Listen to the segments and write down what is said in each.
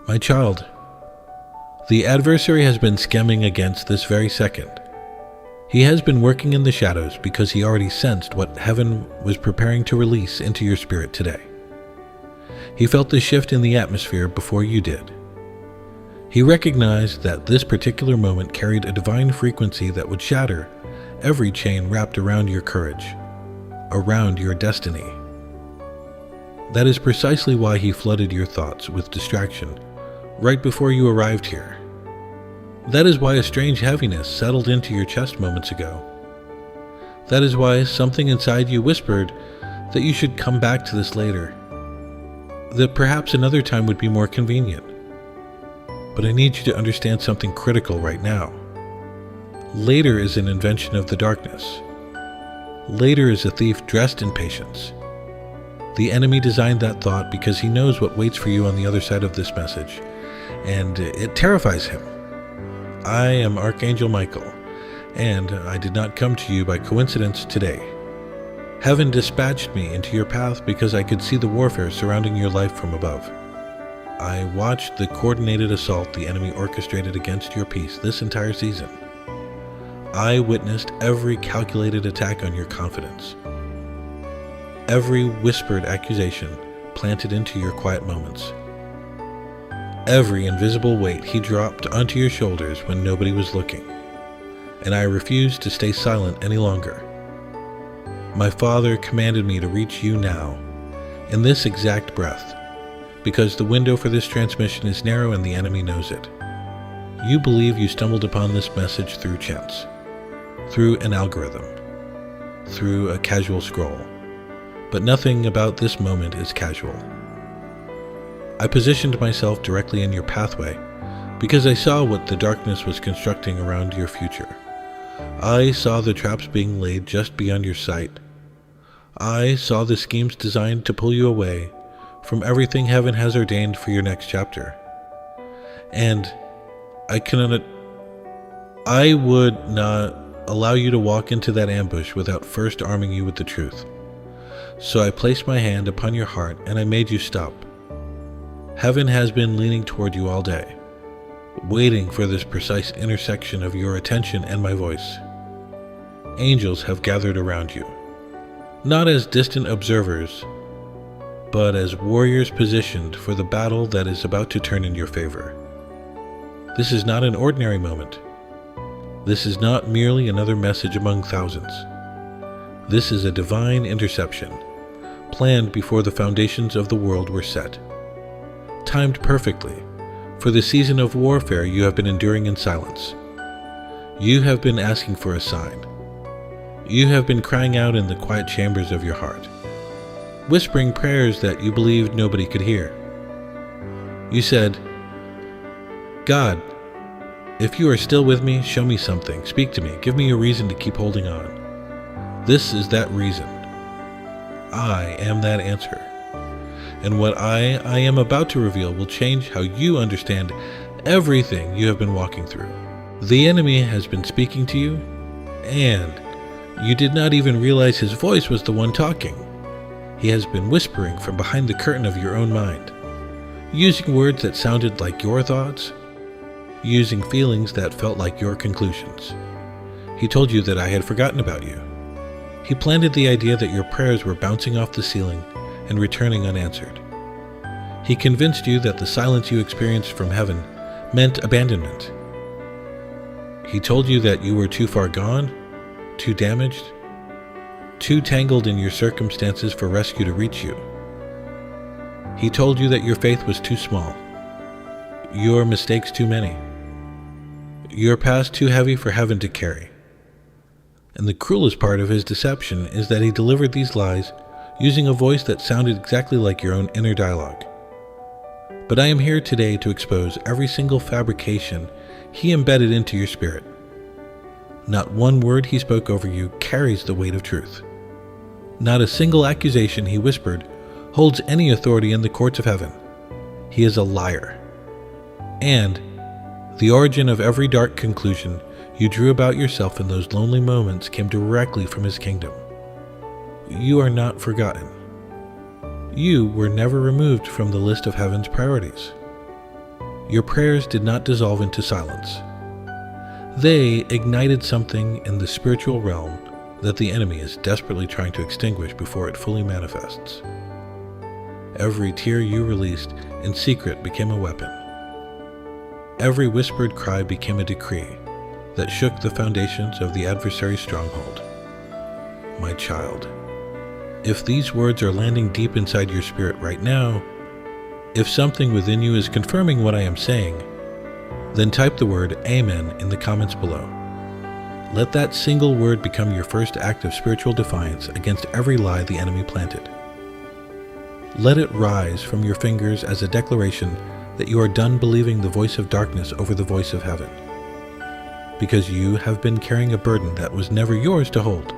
My child, the adversary has been scheming against this very second. He has been working in the shadows because he already sensed what heaven was preparing to release into your spirit today. He felt the shift in the atmosphere before you did. He recognized that this particular moment carried a divine frequency that would shatter every chain wrapped around your courage, around your destiny. That is precisely why he flooded your thoughts with distraction right before you arrived here. That is why a strange heaviness settled into your chest moments ago. That is why something inside you whispered that you should come back to this later, that perhaps another time would be more convenient. But I need you to understand something critical right now. Later is an invention of the darkness. Later is a thief dressed in patience. The enemy designed that thought because he knows what waits for you on the other side of this message, and it terrifies him. I am Archangel Michael, and I did not come to you by coincidence today. Heaven dispatched me into your path because I could see the warfare surrounding your life from above. I watched the coordinated assault the enemy orchestrated against your peace this entire season. I witnessed every calculated attack on your confidence, every whispered accusation planted into your quiet moments, every invisible weight he dropped onto your shoulders when nobody was looking, and I refused to stay silent any longer. My Father commanded me to reach you now, in this exact breath, because the window for this transmission is narrow and the enemy knows it. You believe you stumbled upon this message through chance, through an algorithm, through a casual scroll, but nothing about this moment is casual. I positioned myself directly in your pathway because I saw what the darkness was constructing around your future. I saw the traps being laid just beyond your sight. I saw the schemes designed to pull you away from everything heaven has ordained for your next chapter. And I would not allow you to walk into that ambush without first arming you with the truth. So I placed my hand upon your heart and I made you stop. Heaven has been leaning toward you all day, waiting for this precise intersection of your attention and my voice. Angels have gathered around you, not as distant observers, but as warriors positioned for the battle that is about to turn in your favor. This is not an ordinary moment. This is not merely another message among thousands. This is a divine interception, planned before the foundations of the world were set, timed perfectly for the season of warfare you have been enduring in silence. You have been asking for a sign. You have been crying out in the quiet chambers of your heart, whispering prayers that you believed nobody could hear. You said, God, if you are still with me, show me something, speak to me, give me a reason to keep holding on. This is that reason. I am that answer. And what I am about to reveal will change how you understand everything you have been walking through. The enemy has been speaking to you, and you did not even realize his voice was the one talking. He has been whispering from behind the curtain of your own mind, using words that sounded like your thoughts, using feelings that felt like your conclusions. He told you that I had forgotten about you. He planted the idea that your prayers were bouncing off the ceiling and returning unanswered. He convinced you that the silence you experienced from heaven meant abandonment. He told you that you were too far gone, too damaged, too tangled in your circumstances for rescue to reach you. He told you that your faith was too small, your mistakes too many, your past too heavy for heaven to carry. And the cruelest part of his deception is that he delivered these lies using a voice that sounded exactly like your own inner dialogue. But I am here today to expose every single fabrication he embedded into your spirit. Not one word he spoke over you carries the weight of truth. Not a single accusation he whispered holds any authority in the courts of heaven. He is a liar. And the origin of every dark conclusion you drew about yourself in those lonely moments came directly from his kingdom. You are not forgotten. You were never removed from the list of heaven's priorities. Your prayers did not dissolve into silence. They ignited something in the spiritual realm that the enemy is desperately trying to extinguish before it fully manifests. Every tear you released in secret became a weapon. Every whispered cry became a decree that shook the foundations of the adversary's stronghold. My child, if these words are landing deep inside your spirit right now, if something within you is confirming what I am saying, then type the word Amen in the comments below. Let that single word become your first act of spiritual defiance against every lie the enemy planted. Let it rise from your fingers as a declaration that you are done believing the voice of darkness over the voice of heaven, because you have been carrying a burden that was never yours to hold.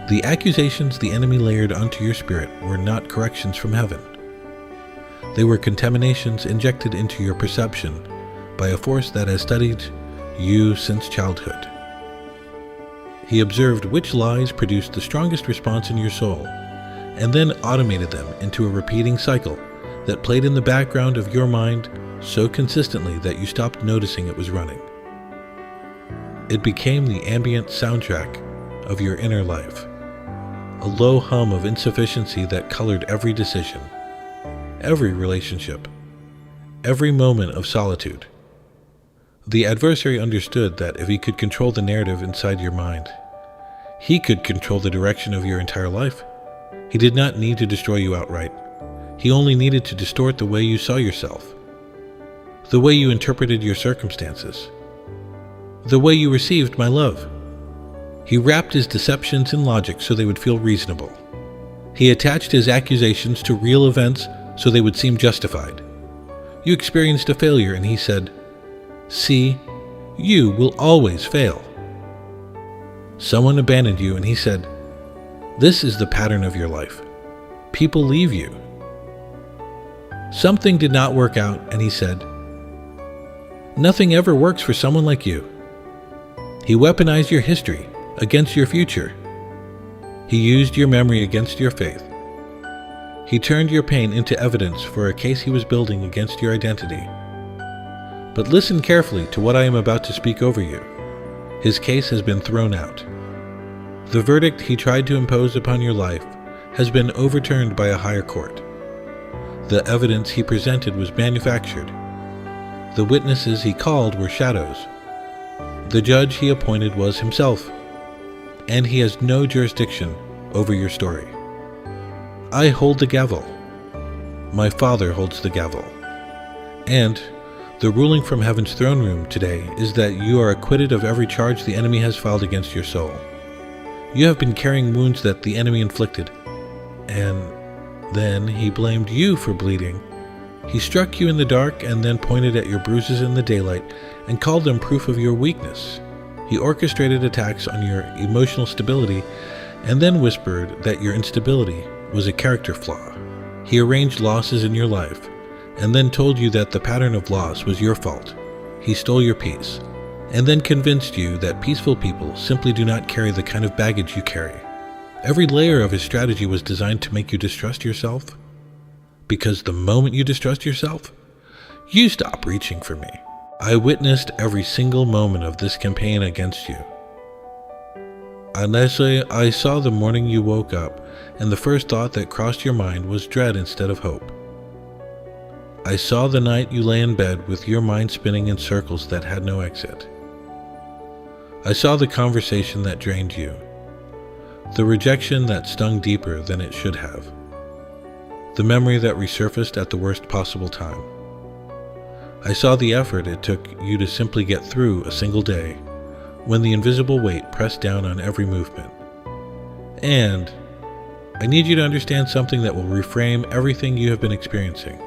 The accusations the enemy layered onto your spirit were not corrections from heaven. They were contaminations injected into your perception by a force that has studied you since childhood. He observed which lies produced the strongest response in your soul, and then automated them into a repeating cycle that played in the background of your mind so consistently that you stopped noticing it was running. It became the ambient soundtrack of your inner life, a low hum of insufficiency that colored every decision, every relationship, every moment of solitude. The adversary understood that if he could control the narrative inside your mind, he could control the direction of your entire life. He did not need to destroy you outright. He only needed to distort the way you saw yourself, the way you interpreted your circumstances, the way you received my love. He wrapped his deceptions in logic so they would feel reasonable. He attached his accusations to real events so they would seem justified. You experienced a failure and he said, "See, you will always fail." Someone abandoned you and he said, "This is the pattern of your life. People leave you." Something did not work out and he said, "Nothing ever works for someone like you." He weaponized your history against your future. He used your memory against your faith. He turned your pain into evidence for a case he was building against your identity. But listen carefully to what I am about to speak over you. His case has been thrown out. The verdict he tried to impose upon your life has been overturned by a higher court. The evidence he presented was manufactured. The witnesses he called were shadows. The judge he appointed was himself, and he has no jurisdiction over your story. I hold the gavel. My Father holds the gavel. And the ruling from heaven's throne room today is that you are acquitted of every charge the enemy has filed against your soul. You have been carrying wounds that the enemy inflicted, and then he blamed you for bleeding. He struck you in the dark and then pointed at your bruises in the daylight and called them proof of your weakness. He orchestrated attacks on your emotional stability and then whispered that your instability was a character flaw. He arranged losses in your life and then told you that the pattern of loss was your fault. He stole your peace and then convinced you that peaceful people simply do not carry the kind of baggage you carry. Every layer of his strategy was designed to make you distrust yourself, because the moment you distrust yourself, you stop reaching for me. I witnessed every single moment of this campaign against you. I saw the morning you woke up, and the first thought that crossed your mind was dread instead of hope. I saw the night you lay in bed with your mind spinning in circles that had no exit. I saw the conversation that drained you, the rejection that stung deeper than it should have, the memory that resurfaced at the worst possible time. I saw the effort it took you to simply get through a single day, when the invisible weight pressed down on every movement. And I need you to understand something that will reframe everything you have been experiencing.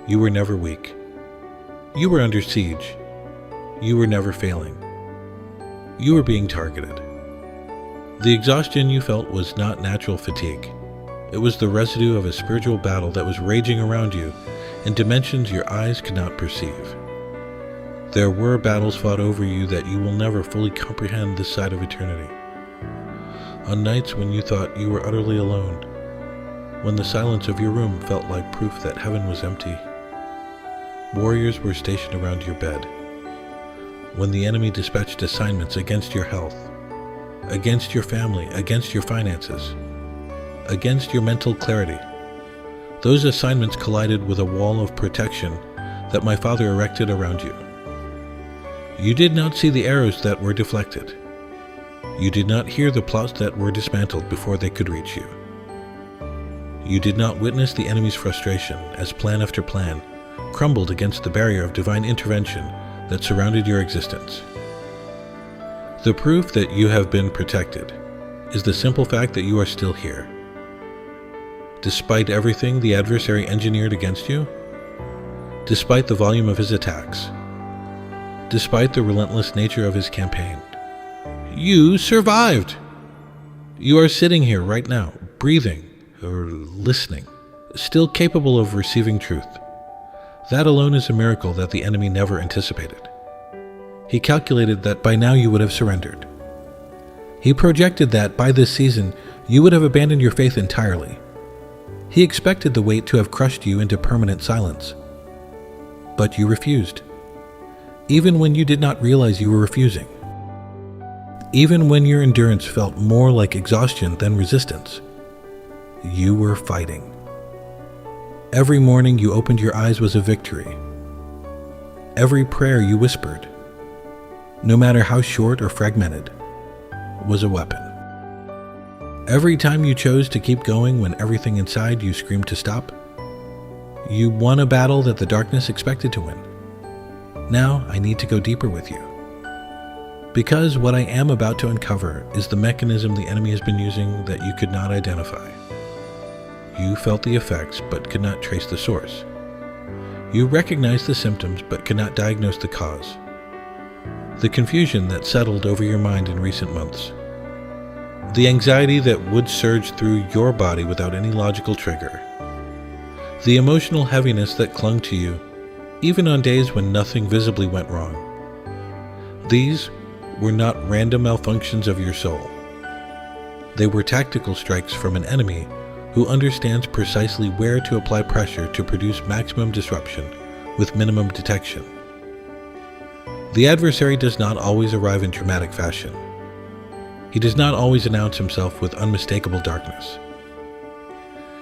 You were never weak. You were under siege. You were never failing. You were being targeted. The exhaustion you felt was not natural fatigue. It was the residue of a spiritual battle that was raging around you in dimensions your eyes could not perceive. There were battles fought over you that you will never fully comprehend this side of eternity. On nights when you thought you were utterly alone, when the silence of your room felt like proof that heaven was empty, warriors were stationed around your bed. When the enemy dispatched assignments against your health, against your family, against your finances, against your mental clarity, those assignments collided with a wall of protection that my Father erected around you. You did not see the arrows that were deflected. You did not hear the plots that were dismantled before they could reach you. You did not witness the enemy's frustration as plan after plan crumbled against the barrier of divine intervention that surrounded your existence. The proof that you have been protected is the simple fact that you are still here. Despite everything the adversary engineered against you, despite the volume of his attacks, despite the relentless nature of his campaign, you survived. You are sitting here right now, breathing or listening, still capable of receiving truth. That alone is a miracle that the enemy never anticipated. He calculated that by now you would have surrendered. He projected that by this season you would have abandoned your faith entirely. He expected the weight to have crushed you into permanent silence. But you refused. Even when you did not realize you were refusing. Even when your endurance felt more like exhaustion than resistance, you were fighting. Every morning you opened your eyes was a victory. Every prayer you whispered, no matter how short or fragmented, was a weapon. Every time you chose to keep going when everything inside you screamed to stop, you won a battle that the darkness expected to win. Now I need to go deeper with you. Because what I am about to uncover is the mechanism the enemy has been using that you could not identify. You felt the effects but could not trace the source. You recognized the symptoms but could not diagnose the cause. The confusion that settled over your mind in recent months. The anxiety that would surge through your body without any logical trigger. The emotional heaviness that clung to you, even on days when nothing visibly went wrong. These were not random malfunctions of your soul. They were tactical strikes from an enemy who understands precisely where to apply pressure to produce maximum disruption with minimum detection. The adversary does not always arrive in dramatic fashion. He does not always announce himself with unmistakable darkness.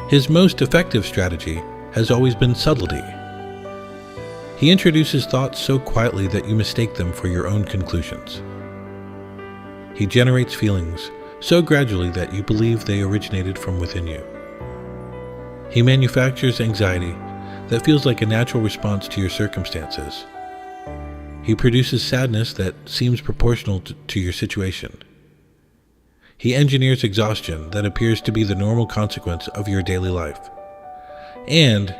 His most effective strategy has always been subtlety. He introduces thoughts so quietly that you mistake them for your own conclusions. He generates feelings so gradually that you believe they originated from within you. He manufactures anxiety that feels like a natural response to your circumstances. He produces sadness that seems proportional to your situation. He engineers exhaustion that appears to be the normal consequence of your daily life. And,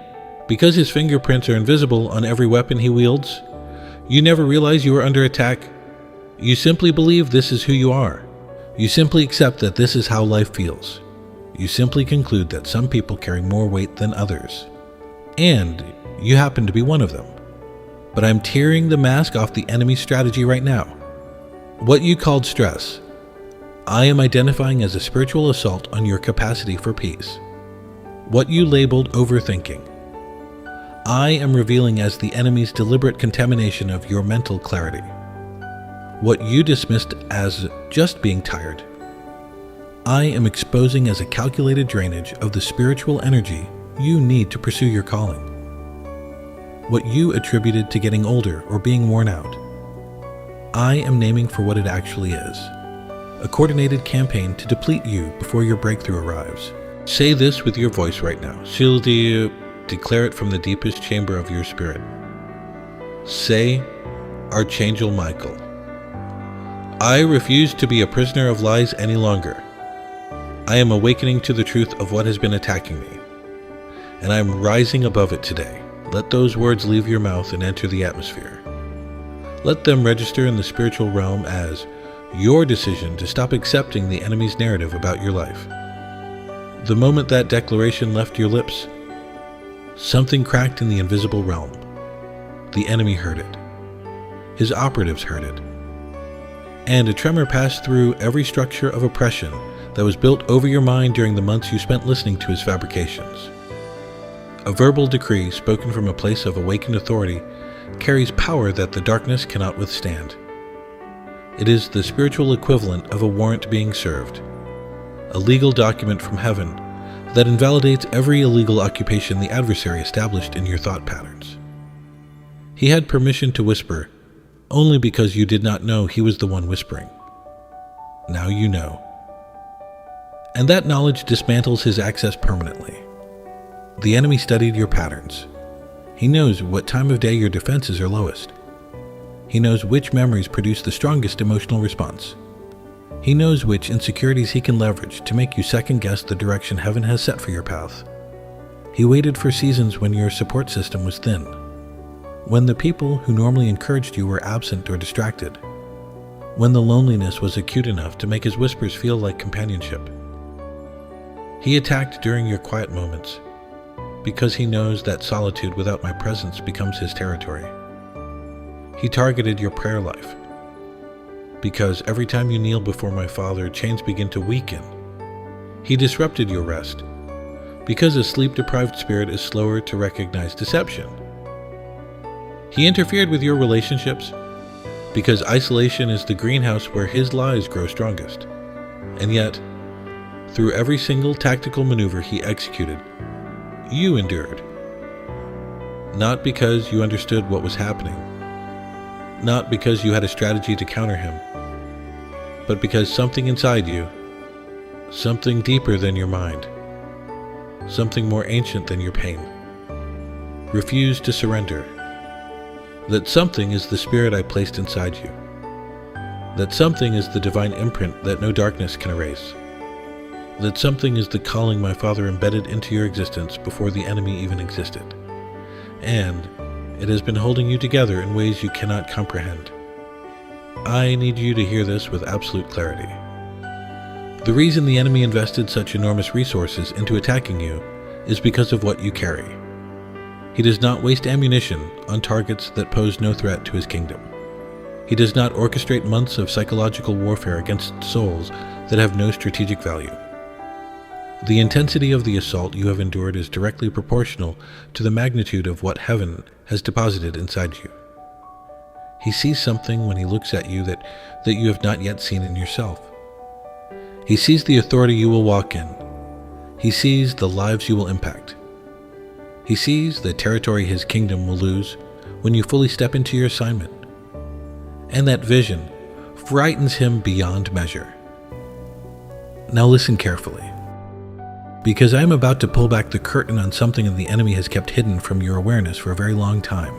because his fingerprints are invisible on every weapon he wields, you never realize you are under attack. You simply believe this is who you are. You simply accept that this is how life feels. You simply conclude that some people carry more weight than others. And you happen to be one of them. But I'm tearing the mask off the enemy's strategy right now. What you called stress, I am identifying as a spiritual assault on your capacity for peace. What you labeled overthinking, I am revealing as the enemy's deliberate contamination of your mental clarity. What you dismissed as just being tired, I am exposing as a calculated drainage of the spiritual energy you need to pursue your calling. What you attributed to getting older or being worn out, I am naming for what it actually is. A coordinated campaign to deplete you before your breakthrough arrives. Say this with your voice right now. Declare it from the deepest chamber of your spirit. Say, Archangel Michael, I refuse to be a prisoner of lies any longer. I am awakening to the truth of what has been attacking me, and I am rising above it today. Let those words leave your mouth and enter the atmosphere. Let them register in the spiritual realm as your decision to stop accepting the enemy's narrative about your life. The moment that declaration left your lips, something cracked in the invisible realm. The enemy heard it. His operatives heard it. And a tremor passed through every structure of oppression that was built over your mind during the months you spent listening to his fabrications. A verbal decree spoken from a place of awakened authority carries power that the darkness cannot withstand. It is the spiritual equivalent of a warrant being served, a legal document from heaven that invalidates every illegal occupation the adversary established in your thought patterns. He had permission to whisper only because you did not know he was the one whispering. Now you know. And that knowledge dismantles his access permanently. The enemy studied your patterns. He knows what time of day your defenses are lowest. He knows which memories produce the strongest emotional response. He knows which insecurities he can leverage to make you second-guess the direction heaven has set for your path. He waited for seasons when your support system was thin, when the people who normally encouraged you were absent or distracted, when the loneliness was acute enough to make his whispers feel like companionship. He attacked during your quiet moments, because he knows that solitude without my presence becomes his territory. He targeted your prayer life, because every time you kneel before my Father, chains begin to weaken. He disrupted your rest, because a sleep-deprived spirit is slower to recognize deception. He interfered with your relationships, because isolation is the greenhouse where his lies grow strongest. And yet, through every single tactical maneuver he executed, you endured. Not because you understood what was happening, not because you had a strategy to counter him, but because something inside you, something deeper than your mind, something more ancient than your pain, refused to surrender. That something is the spirit I placed inside you. That something is the divine imprint that no darkness can erase. That something is the calling my Father embedded into your existence before the enemy even existed. And it has been holding you together in ways you cannot comprehend. I need you to hear this with absolute clarity. The reason the enemy invested such enormous resources into attacking you is because of what you carry. He does not waste ammunition on targets that pose no threat to his kingdom. He does not orchestrate months of psychological warfare against souls that have no strategic value. The intensity of the assault you have endured is directly proportional to the magnitude of what heaven has deposited inside you. He sees something when he looks at you that you have not yet seen in yourself. He sees the authority you will walk in. He sees the lives you will impact. He sees the territory his kingdom will lose when you fully step into your assignment. And that vision frightens him beyond measure. Now listen carefully, because I am about to pull back the curtain on something the enemy has kept hidden from your awareness for a very long time.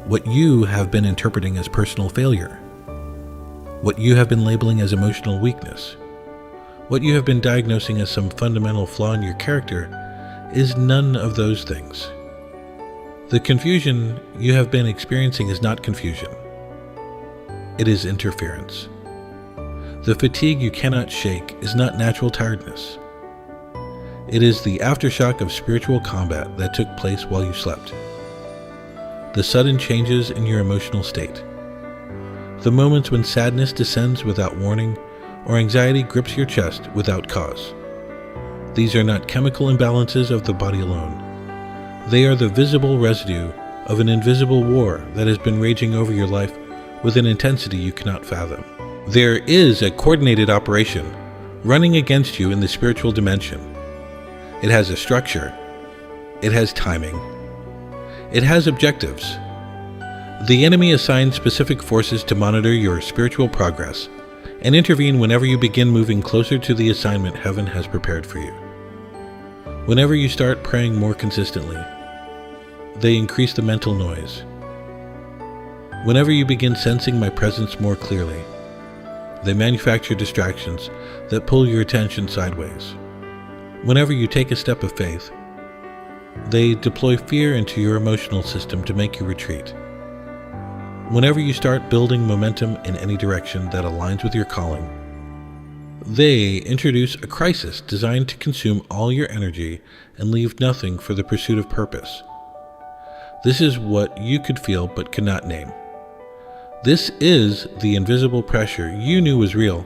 What you have been interpreting as personal failure, what you have been labeling as emotional weakness, what you have been diagnosing as some fundamental flaw in your character is none of those things. The confusion you have been experiencing is not confusion. It is interference. The fatigue you cannot shake is not natural tiredness. It is the aftershock of spiritual combat that took place while you slept. The sudden changes in your emotional state. The moments when sadness descends without warning or anxiety grips your chest without cause. These are not chemical imbalances of the body alone. They are the visible residue of an invisible war that has been raging over your life with an intensity you cannot fathom. There is a coordinated operation running against you in the spiritual dimension. It has a structure. It has timing. It has objectives. The enemy assigns specific forces to monitor your spiritual progress and intervene whenever you begin moving closer to the assignment heaven has prepared for you. Whenever you start praying more consistently, they increase the mental noise. Whenever you begin sensing my presence more clearly, they manufacture distractions that pull your attention sideways. Whenever you take a step of faith, they deploy fear into your emotional system to make you retreat. Whenever you start building momentum in any direction that aligns with your calling, they introduce a crisis designed to consume all your energy and leave nothing for the pursuit of purpose. This is what you could feel but could not name. This is the invisible pressure you knew was real,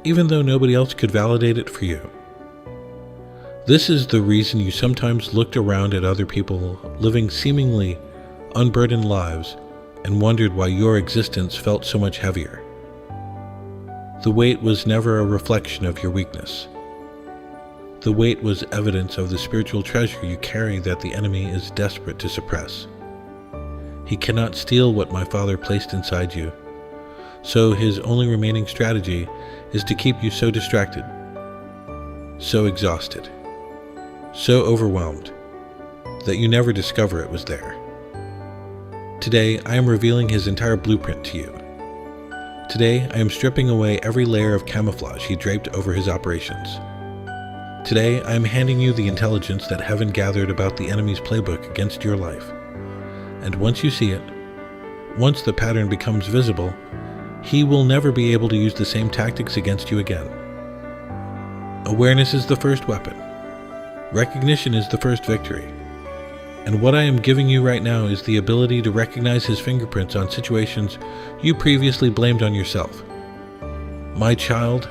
even though nobody else could validate it for you. This is the reason you sometimes looked around at other people living seemingly unburdened lives and wondered why your existence felt so much heavier. The weight was never a reflection of your weakness. The weight was evidence of the spiritual treasure you carry that the enemy is desperate to suppress. He cannot steal what my Father placed inside you, so his only remaining strategy is to keep you so distracted, so exhausted, so overwhelmed, that you never discover it was there. Today, I am revealing his entire blueprint to you. Today, I am stripping away every layer of camouflage he draped over his operations. Today, I am handing you the intelligence that heaven gathered about the enemy's playbook against your life. And once you see it, once the pattern becomes visible, he will never be able to use the same tactics against you again. Awareness is the first weapon. Recognition is the first victory. And what I am giving you right now is the ability to recognize his fingerprints on situations you previously blamed on yourself. My child,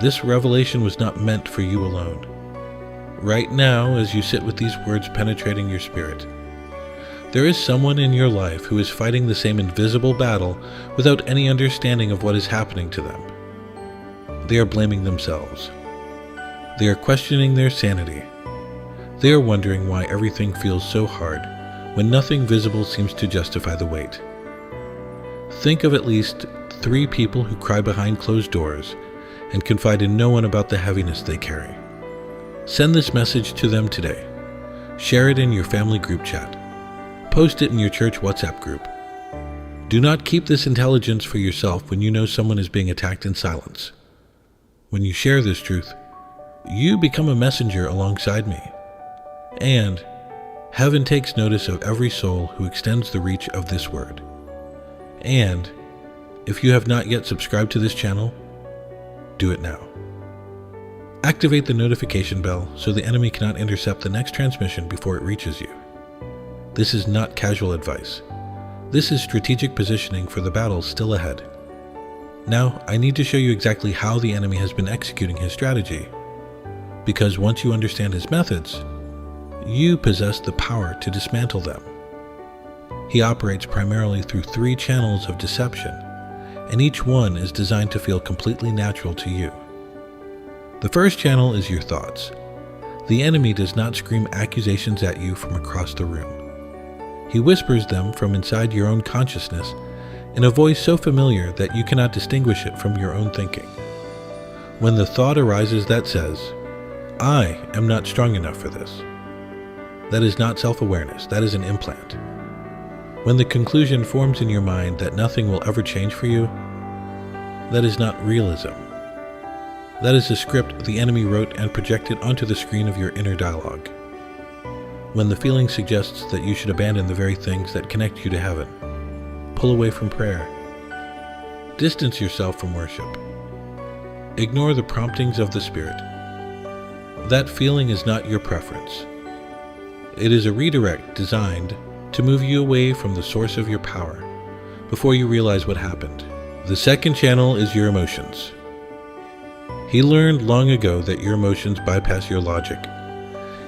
this revelation was not meant for you alone. Right now, as you sit with these words penetrating your spirit, there is someone in your life who is fighting the same invisible battle without any understanding of what is happening to them. They are blaming themselves. They are questioning their sanity. They are wondering why everything feels so hard when nothing visible seems to justify the weight. Think of at least 3 people who cry behind closed doors and confide in no one about the heaviness they carry. Send this message to them today. Share it in your family group chat. Post it in your church WhatsApp group. Do not keep this intelligence for yourself when you know someone is being attacked in silence. When you share this truth, you become a messenger alongside me. And heaven takes notice of every soul who extends the reach of this word. And if you have not yet subscribed to this channel, do it now. Activate the notification bell so the enemy cannot intercept the next transmission before it reaches you. This is not casual advice. This is strategic positioning for the battles still ahead. Now, I need to show you exactly how the enemy has been executing his strategy, because once you understand his methods, you possess the power to dismantle them. He operates primarily through 3 channels of deception, and each one is designed to feel completely natural to you. The first channel is your thoughts. The enemy does not scream accusations at you from across the room. He whispers them from inside your own consciousness in a voice so familiar that you cannot distinguish it from your own thinking. When the thought arises that says, "I am not strong enough for this," that is not self-awareness, that is an implant. When the conclusion forms in your mind that nothing will ever change for you, that is not realism. That is a script the enemy wrote and projected onto the screen of your inner dialogue. When the feeling suggests that you should abandon the very things that connect you to heaven, pull away from prayer, distance yourself from worship, ignore the promptings of the Spirit, that feeling is not your preference. It is a redirect designed to move you away from the source of your power before you realize what happened. The second channel is your emotions. He learned long ago that your emotions bypass your logic.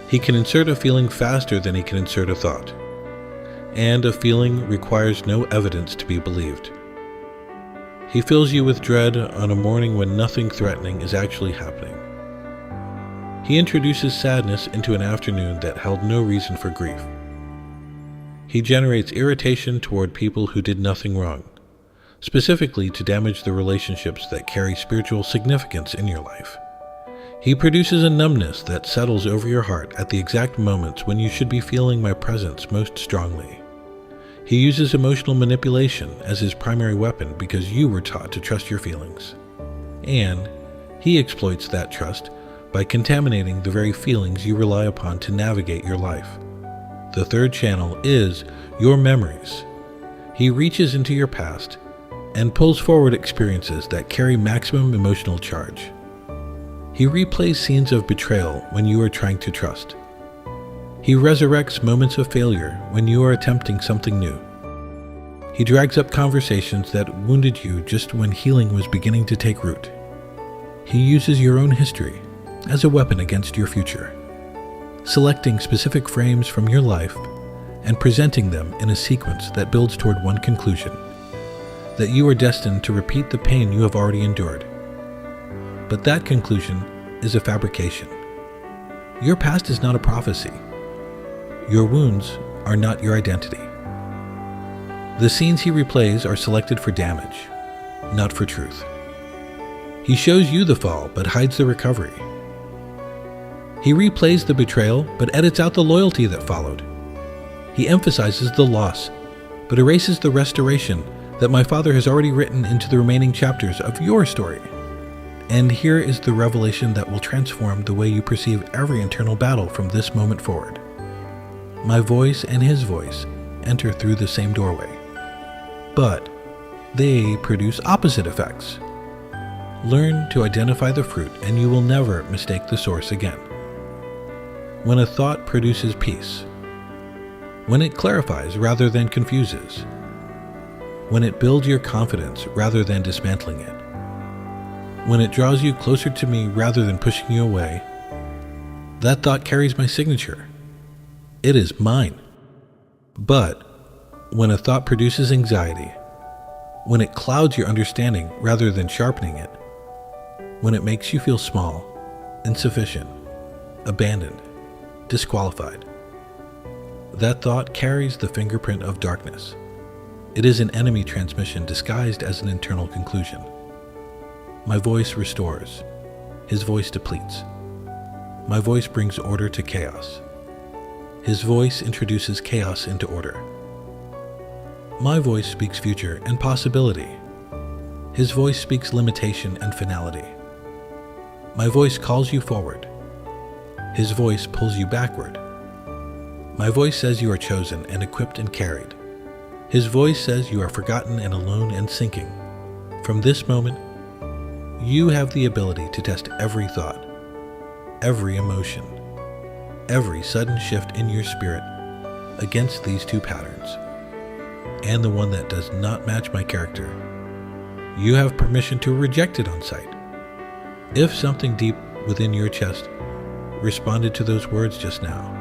He can insert a feeling faster than he can insert a thought, and a feeling requires no evidence to be believed. He fills you with dread on a morning when nothing threatening is actually happening. He introduces sadness into an afternoon that held no reason for grief. He generates irritation toward people who did nothing wrong, specifically to damage the relationships that carry spiritual significance in your life. He produces a numbness that settles over your heart at the exact moments when you should be feeling my presence most strongly. He uses emotional manipulation as his primary weapon because you were taught to trust your feelings. And he exploits that trust by contaminating the very feelings you rely upon to navigate your life. The third channel is your memories. He reaches into your past and pulls forward experiences that carry maximum emotional charge. He replays scenes of betrayal when you are trying to trust. He resurrects moments of failure when you are attempting something new. He drags up conversations that wounded you just when healing was beginning to take root. He uses your own history, as a weapon against your future, selecting specific frames from your life and presenting them in a sequence that builds toward one conclusion, that you are destined to repeat the pain you have already endured. But that conclusion is a fabrication. Your past is not a prophecy. Your wounds are not your identity. The scenes he replays are selected for damage, not for truth. He shows you the fall, but hides the recovery. He replays the betrayal, but edits out the loyalty that followed. He emphasizes the loss, but erases the restoration that my Father has already written into the remaining chapters of your story. And here is the revelation that will transform the way you perceive every internal battle from this moment forward. My voice and his voice enter through the same doorway, but they produce opposite effects. Learn to identify the fruit, and you will never mistake the source again. When a thought produces peace, when it clarifies rather than confuses, when it builds your confidence rather than dismantling it, when it draws you closer to me rather than pushing you away, that thought carries my signature. It is mine. But when a thought produces anxiety, when it clouds your understanding rather than sharpening it, when it makes you feel small, insufficient, abandoned, disqualified, that thought carries the fingerprint of darkness. It is an enemy transmission disguised as an internal conclusion. My voice restores. His voice depletes. My voice brings order to chaos. His voice introduces chaos into order. My voice speaks future and possibility. His voice speaks limitation and finality. My voice calls you forward. His voice pulls you backward. My voice says you are chosen and equipped and carried. His voice says you are forgotten and alone and sinking. From this moment, you have the ability to test every thought, every emotion, every sudden shift in your spirit against these two patterns, and the one that does not match my character. You have permission to reject it on sight. If something deep within your chest responded to those words just now,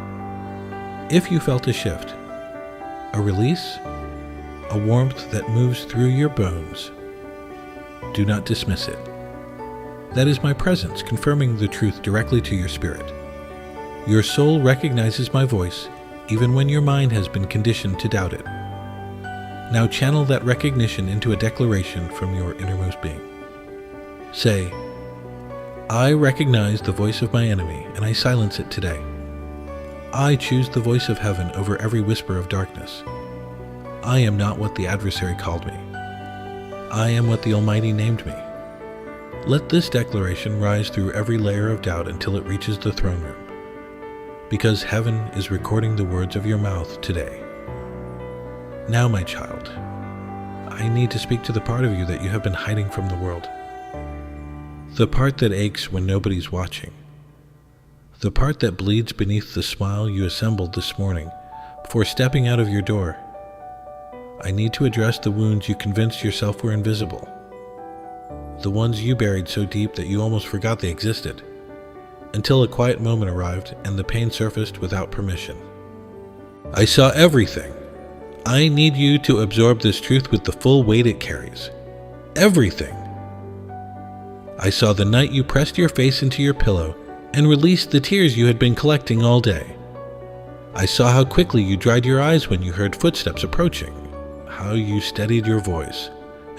if you felt a shift, a release, a warmth that moves through your bones, do not dismiss it. That is my presence confirming the truth directly to your spirit. Your soul recognizes my voice even when your mind has been conditioned to doubt it. Now channel that recognition into a declaration from your innermost being. Say, I recognize the voice of my enemy and I silence it today. I choose the voice of heaven over every whisper of darkness. I am not what the adversary called me. I am what the Almighty named me. Let this declaration rise through every layer of doubt until it reaches the throne room, because heaven is recording the words of your mouth today. Now, my child, I need to speak to the part of you that you have been hiding from the world. The part that aches when nobody's watching. The part that bleeds beneath the smile you assembled this morning before stepping out of your door. I need to address the wounds you convinced yourself were invisible. The ones you buried so deep that you almost forgot they existed, until a quiet moment arrived and the pain surfaced without permission. I saw everything. I need you to absorb this truth with the full weight it carries. Everything. I saw the night you pressed your face into your pillow and released the tears you had been collecting all day. I saw how quickly you dried your eyes when you heard footsteps approaching, how you steadied your voice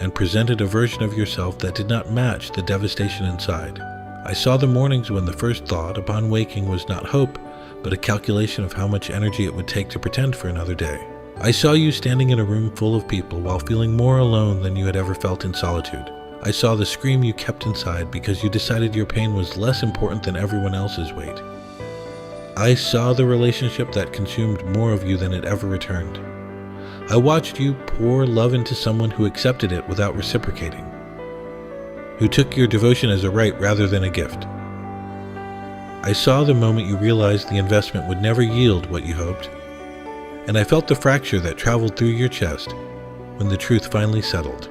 and presented a version of yourself that did not match the devastation inside. I saw the mornings when the first thought upon waking was not hope, but a calculation of how much energy it would take to pretend for another day. I saw you standing in a room full of people while feeling more alone than you had ever felt in solitude. I saw the scream you kept inside because you decided your pain was less important than everyone else's weight. I saw the relationship that consumed more of you than it ever returned. I watched you pour love into someone who accepted it without reciprocating, who took your devotion as a right rather than a gift. I saw the moment you realized the investment would never yield what you hoped, and I felt the fracture that traveled through your chest when the truth finally settled.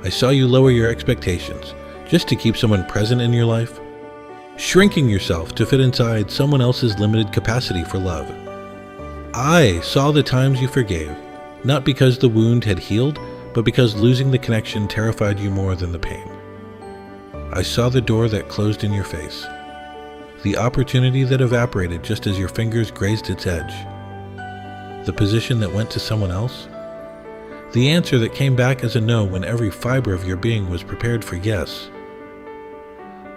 I saw you lower your expectations just to keep someone present in your life, shrinking yourself to fit inside someone else's limited capacity for love. I saw the times you forgave, not because the wound had healed, but because losing the connection terrified you more than the pain. I saw the door that closed in your face, the opportunity that evaporated just as your fingers grazed its edge, the position that went to someone else, the answer that came back as a no when every fiber of your being was prepared for yes.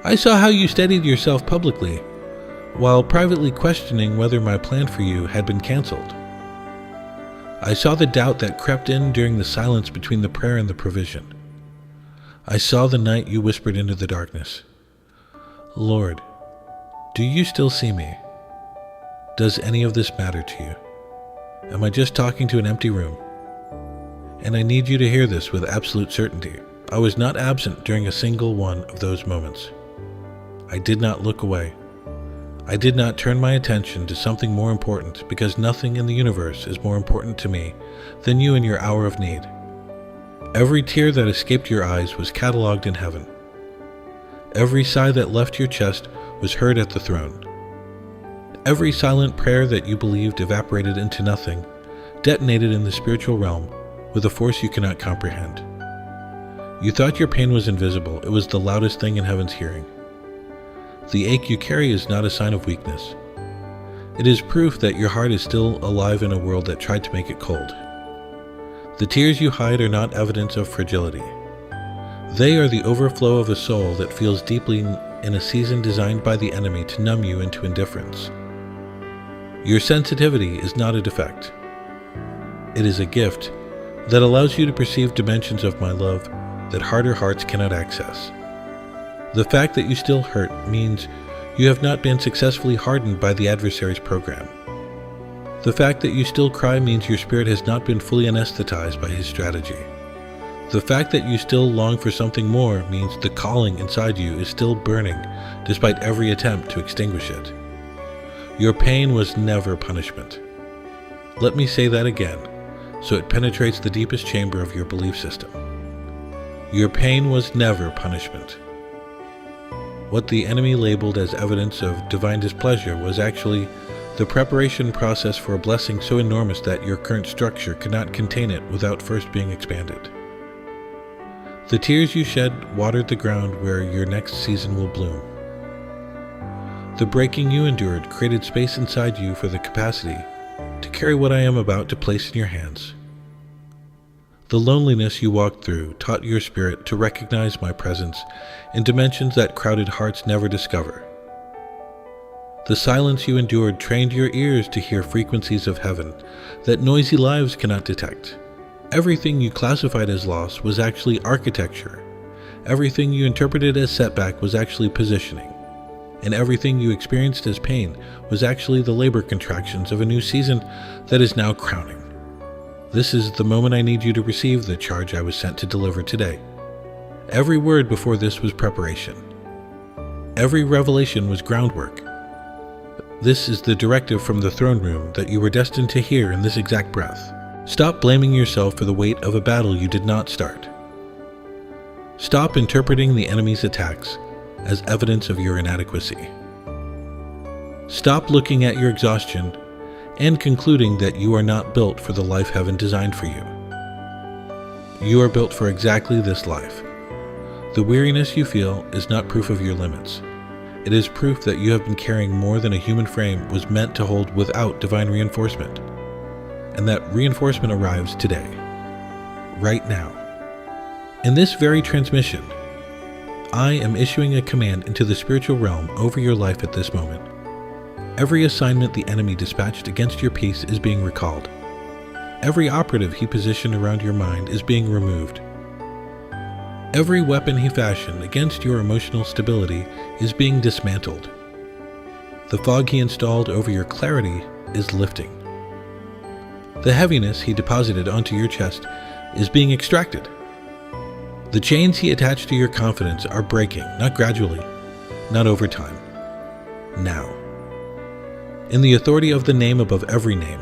I saw how you steadied yourself publicly, while privately questioning whether my plan for you had been canceled. I saw the doubt that crept in during the silence between the prayer and the provision. I saw the night you whispered into the darkness, "Lord, do you still see me? Does any of this matter to you? Am I just talking to an empty room?" And I need you to hear this with absolute certainty. I was not absent during a single one of those moments. I did not look away. I did not turn my attention to something more important, because nothing in the universe is more important to me than you in your hour of need. Every tear that escaped your eyes was catalogued in heaven. Every sigh that left your chest was heard at the throne. Every silent prayer that you believed evaporated into nothing, detonated in the spiritual realm with a force you cannot comprehend. You thought your pain was invisible. It was the loudest thing in heaven's hearing. The ache you carry is not a sign of weakness. It is proof that your heart is still alive in a world that tried to make it cold. The tears you hide are not evidence of fragility. They are the overflow of a soul that feels deeply in a season designed by the enemy to numb you into indifference. Your sensitivity is not a defect. It is a gift that allows you to perceive dimensions of my love that harder hearts cannot access. The fact that you still hurt means you have not been successfully hardened by the adversary's program. The fact that you still cry means your spirit has not been fully anesthetized by his strategy. The fact that you still long for something more means the calling inside you is still burning despite every attempt to extinguish it. Your pain was never punishment. Let me say that again, so it penetrates the deepest chamber of your belief system. Your pain was never punishment. What the enemy labeled as evidence of divine displeasure was actually the preparation process for a blessing so enormous that your current structure could not contain it without first being expanded. The tears you shed watered the ground where your next season will bloom. The breaking you endured created space inside you for the capacity to carry what I am about to place in your hands. The loneliness you walked through taught your spirit to recognize my presence in dimensions that crowded hearts never discover. The silence you endured trained your ears to hear frequencies of heaven that noisy lives cannot detect. Everything you classified as loss was actually architecture. Everything you interpreted as setback was actually positioning. And everything you experienced as pain was actually the labor contractions of a new season that is now crowning. This is the moment I need you to receive the charge I was sent to deliver today. Every word before this was preparation. Every revelation was groundwork. This is the directive from the throne room that you were destined to hear in this exact breath. Stop blaming yourself for the weight of a battle you did not start. Stop interpreting the enemy's attacks as evidence of your inadequacy. Stop looking at your exhaustion and concluding that you are not built for the life heaven designed for you. You are built for exactly this life. The weariness you feel is not proof of your limits. It is proof that you have been carrying more than a human frame was meant to hold without divine reinforcement. And that reinforcement arrives today, right now. In this very transmission, I am issuing a command into the spiritual realm over your life at this moment. Every assignment the enemy dispatched against your peace is being recalled. Every operative he positioned around your mind is being removed. Every weapon he fashioned against your emotional stability is being dismantled. The fog he installed over your clarity is lifting. The heaviness he deposited onto your chest is being extracted. The chains he attached to your confidence are breaking, not gradually, not over time, now. In the authority of the name above every name,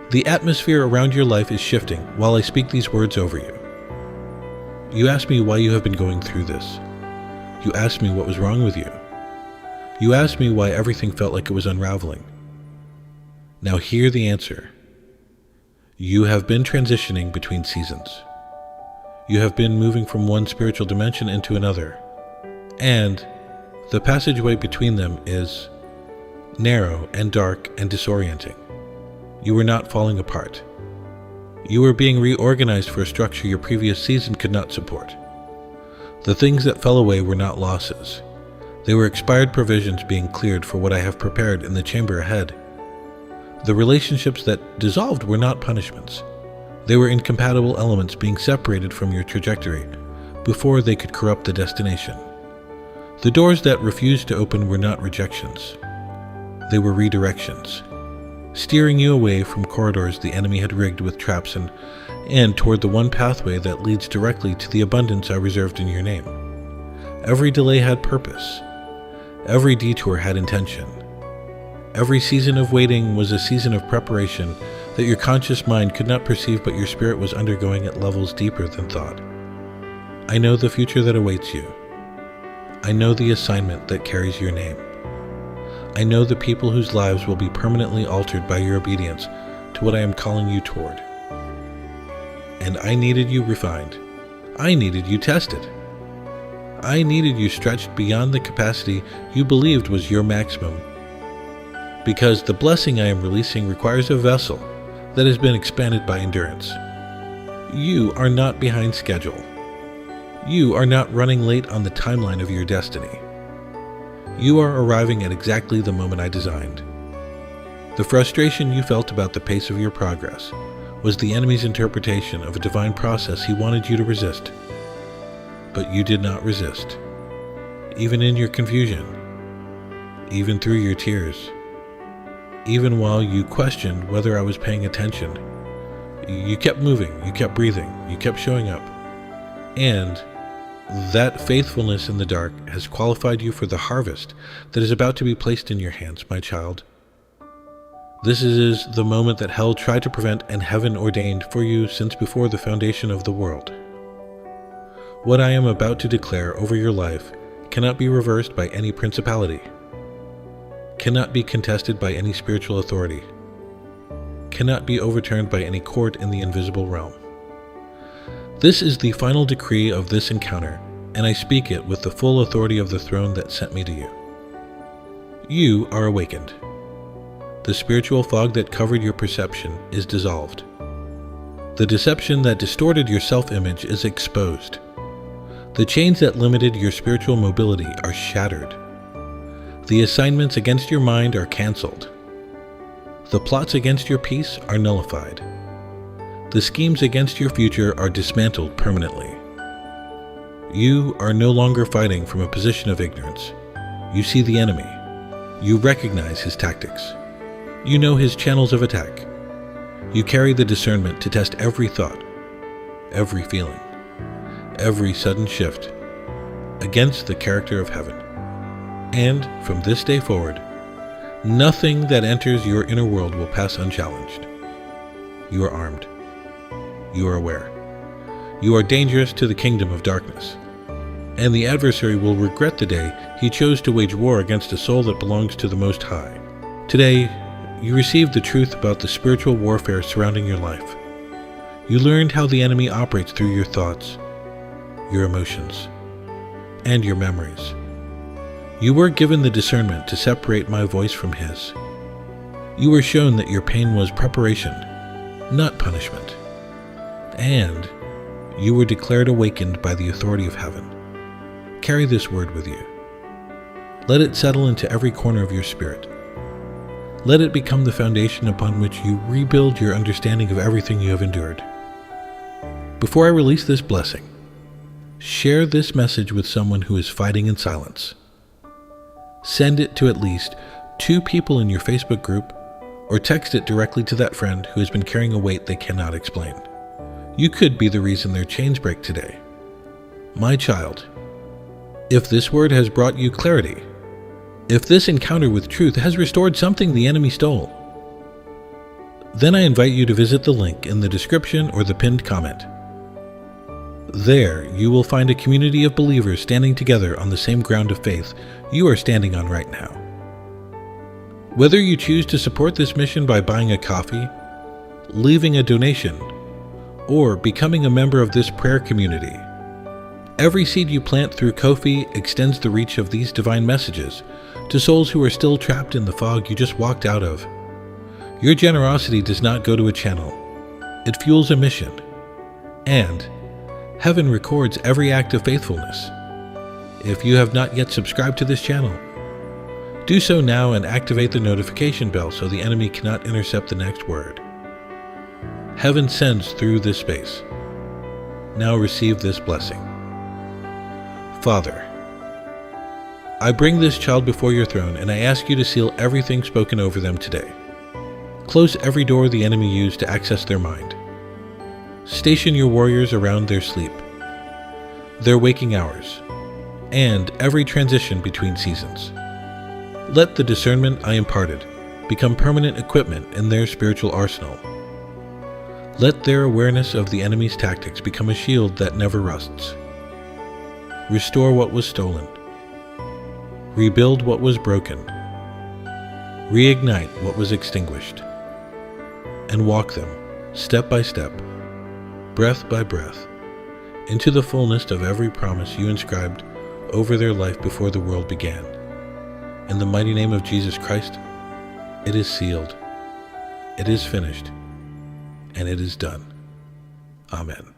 the atmosphere around your life is shifting while I speak these words over you. You ask me why you have been going through this. You ask me what was wrong with you. You asked me why everything felt like it was unraveling. Now hear the answer. You have been transitioning between seasons. You have been moving from one spiritual dimension into another, and the passageway between them is narrow and dark and disorienting. You were not falling apart. You were being reorganized for a structure your previous season could not support. The things that fell away were not losses. They were expired provisions being cleared for what I have prepared in the chamber ahead. The relationships that dissolved were not punishments. They were incompatible elements being separated from your trajectory before they could corrupt the destination. The doors that refused to open were not rejections. They were redirections, steering you away from corridors the enemy had rigged with traps and toward the one pathway that leads directly to the abundance I reserved in your name. Every delay had purpose. Every detour had intention. Every season of waiting was a season of preparation that your conscious mind could not perceive, but your spirit was undergoing at levels deeper than thought. I know the future that awaits you. I know the assignment that carries your name. I know the people whose lives will be permanently altered by your obedience to what I am calling you toward. And I needed you refined. I needed you tested. I needed you stretched beyond the capacity you believed was your maximum. Because the blessing I am releasing requires a vessel that has been expanded by endurance. You are not behind schedule. You are not running late on the timeline of your destiny. You are arriving at exactly the moment I designed. The frustration you felt about the pace of your progress was the enemy's interpretation of a divine process he wanted you to resist. But you did not resist, even in your confusion, even through your tears, even while you questioned whether I was paying attention. You kept moving, you kept breathing, you kept showing up. And that faithfulness in the dark has qualified you for the harvest that is about to be placed in your hands, my child. This is the moment that hell tried to prevent and heaven ordained for you since before the foundation of the world. What I am about to declare over your life cannot be reversed by any principality, cannot be contested by any spiritual authority, cannot be overturned by any court in the invisible realm. This is the final decree of this encounter, and I speak it with the full authority of the throne that sent me to you. You are awakened. The spiritual fog that covered your perception is dissolved. The deception that distorted your self-image is exposed. The chains that limited your spiritual mobility are shattered. The assignments against your mind are canceled. The plots against your peace are nullified. The schemes against your future are dismantled permanently. You are no longer fighting from a position of ignorance. You see the enemy. You recognize his tactics. You know his channels of attack. You carry the discernment to test every thought, every feeling, every sudden shift against the character of heaven. And from this day forward, nothing that enters your inner world will pass unchallenged. You are armed. You are aware. You are dangerous to the kingdom of darkness. And the adversary will regret the day he chose to wage war against a soul that belongs to the Most High. Today, you received the truth about the spiritual warfare surrounding your life. You learned how the enemy operates through your thoughts, your emotions, and your memories. You were given the discernment to separate my voice from his. You were shown that your pain was preparation, not punishment. And you were declared awakened by the authority of heaven. Carry this word with you. Let it settle into every corner of your spirit. Let it become the foundation upon which you rebuild your understanding of everything you have endured. Before I release this blessing, share this message with someone who is fighting in silence. Send it to at least 2 people in your Facebook group, or text it directly to that friend who has been carrying a weight they cannot explain. You could be the reason their chains break today. My child, if this word has brought you clarity, if this encounter with truth has restored something the enemy stole, then I invite you to visit the link in the description or the pinned comment. There, you will find a community of believers standing together on the same ground of faith you are standing on right now. Whether you choose to support this mission by buying a coffee, leaving a donation, or becoming a member of this prayer community, every seed you plant through Ko-fi extends the reach of these divine messages to souls who are still trapped in the fog you just walked out of. Your generosity does not go to a channel. It fuels a mission. And heaven records every act of faithfulness. If you have not yet subscribed to this channel, do so now and activate the notification bell so the enemy cannot intercept the next word. Heaven sends through this space. Now receive this blessing. Father, I bring this child before your throne and I ask you to seal everything spoken over them today. Close every door the enemy used to access their mind. Station your warriors around their sleep, their waking hours, and every transition between seasons. Let the discernment I imparted become permanent equipment in their spiritual arsenal. Let their awareness of the enemy's tactics become a shield that never rusts. Restore what was stolen. Rebuild what was broken. Reignite what was extinguished. And walk them, step by step, breath by breath, into the fullness of every promise you inscribed over their life before the world began. In the mighty name of Jesus Christ, it is sealed, it is finished, and it is done. Amen.